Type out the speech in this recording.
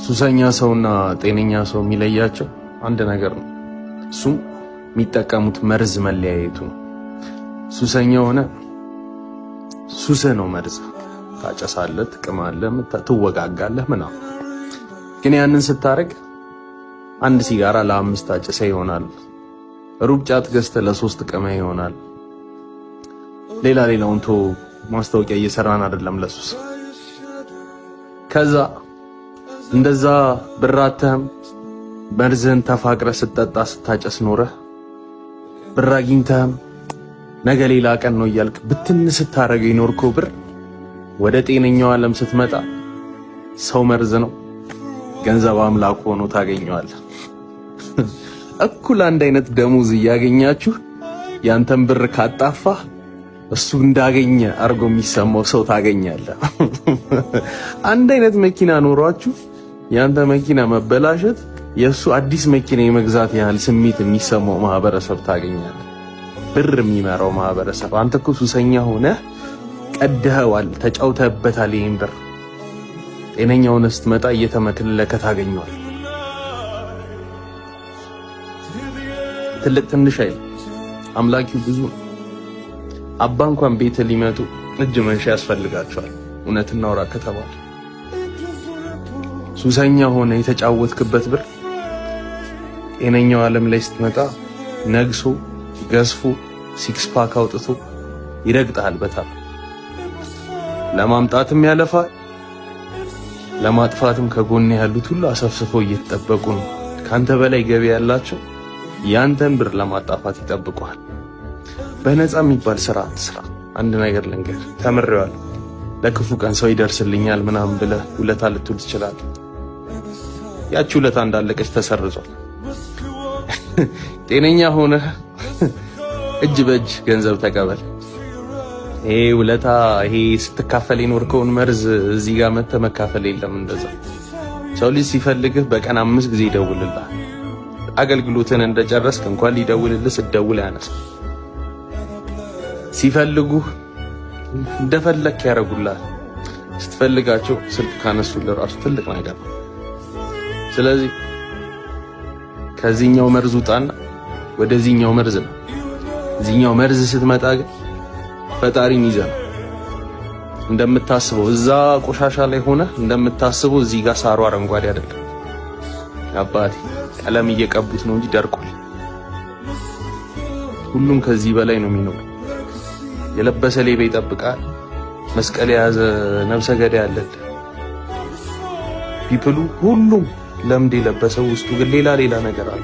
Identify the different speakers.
Speaker 1: ሱሰኛ ሰውና ጤነኛ ሰው የሚለያቸው አንድ ነገር ነው። እሱም የሚጠቀሙት መርዝ መለያየቱ ነው። ሱሰኛ ሆነ ሱሰ ነው መርዝ። ታጨሳለህ፣ ትቅማለህ፣ ትወጋጋለህ ምናምን። ግን ያንን ስታረግ አንድ ሲጋራ ለ5 አጨሰ ይሆናል። ሩብ ጫት ገዝተህ ለ3 ቅመ ይሆናል። ሌላውን ቶ ማስታወቂያ እየሰራን አይደለም ለሱስ። ከዛ እንደዛ ብራተህም መርዝህን ተፋቅረ ስትጠጣ ስታጨስ ኖረህ ብር አግኝተህም ነገ ሌላ ቀን ነው እያልክ ብትን ስታረገው ይኖርከው ብር ወደ ጤነኛው ዓለም ስትመጣ ሰው መርዝ ነው፣ ገንዘብ አምላክ ሆኖ ታገኘዋለህ። እኩል አንድ አይነት ደሞዝ እያገኛችሁ ያንተን ብር ካጣፋህ እሱ እንዳገኘ አርጎ የሚሰማው ሰው ታገኛለህ። አንድ አይነት መኪና ኖሯችሁ ያንተ መኪና መበላሸት የሱ አዲስ መኪና የመግዛት ያህል ስሜት የሚሰማው ማህበረሰብ ታገኛለህ። ብር የሚመራው ማህበረሰብ። አንተ እኮ ሱሰኛ ሆነ ቀደኸዋል፣ ተጫውተህበታል። ይሄን ብር ጤነኛውን ስትመጣ እየተመከለከ ታገኘዋል። ትልቅ ትንሽ አይል አምላኪው ብዙ ነው። አባ እንኳን ቤት ሊመጡ እጅ መንሻ ያስፈልጋቸዋል። እውነት እናውራ ከተባለ ሱሰኛ ሆነ የተጫወትክበት ብር ጤነኛው ዓለም ላይ ስትመጣ ነግሶ ገዝፎ ሲክስ ፓክ አውጥቶ ይረግጣል። በጣም ለማምጣትም ያለፋል፣ ለማጥፋትም ከጎን ያሉት ሁሉ አሰፍስፈው እየተጠበቁ ነው። ካንተ በላይ ገቢ ያላቸው ያንተን ብር ለማጣፋት ይጠብቁሃል። በነፃ የሚባል ስራ አትስራ። አንድ ነገር ልንገር፣ ተምሬዋለሁ። ለክፉ ቀን ሰው ይደርስልኛል ምናምን ብለህ ውለታ ልትውል ትችላለህ። ያቺ ውለታ እንዳለቀች ተሰርዟል። ጤነኛ ሆነህ እጅ በእጅ ገንዘብ ተቀበል። ይሄ ውለታ፣ ይሄ ስትካፈል የኖርከውን መርዝ እዚህ ጋር መተህ መካፈል የለም። እንደዛ ሰው ልጅ ሲፈልግህ በቀን 5 ጊዜ ይደውልልሃል። አገልግሎትን እንደጨረስክ እንኳን ሊደውልልህ ስትደውል ያነሳ። ሲፈልጉህ እንደፈለክ ያደርጉልሃል። ስትፈልጋቸው ስልክ ካነሱልህ ራሱ ትልቅ ነገር ነው። ስለዚህ ከዚህኛው መርዝ ውጣና ወደዚህኛው መርዝ ነው። እዚህኛው መርዝ ስትመጣ ግን ፈጣሪን ይዘህ ነው እንደምታስበው። እዛ ቆሻሻ ላይ ሆነ እንደምታስበው እዚህ ጋር ሳሩ አረንጓዴ አይደለም። አባቴ ቀለም እየቀቡት ነው እንጂ ደርቋል። ሁሉም ከዚህ በላይ ነው የሚኖር። የለበሰ ሌባ ይጠብቃል። መስቀል የያዘ ነፍሰ ገዳይ አለ። ፒፕሉ ሁሉም ለምድ የለበሰው ውስጡ ግን ሌላ ነገር አለ።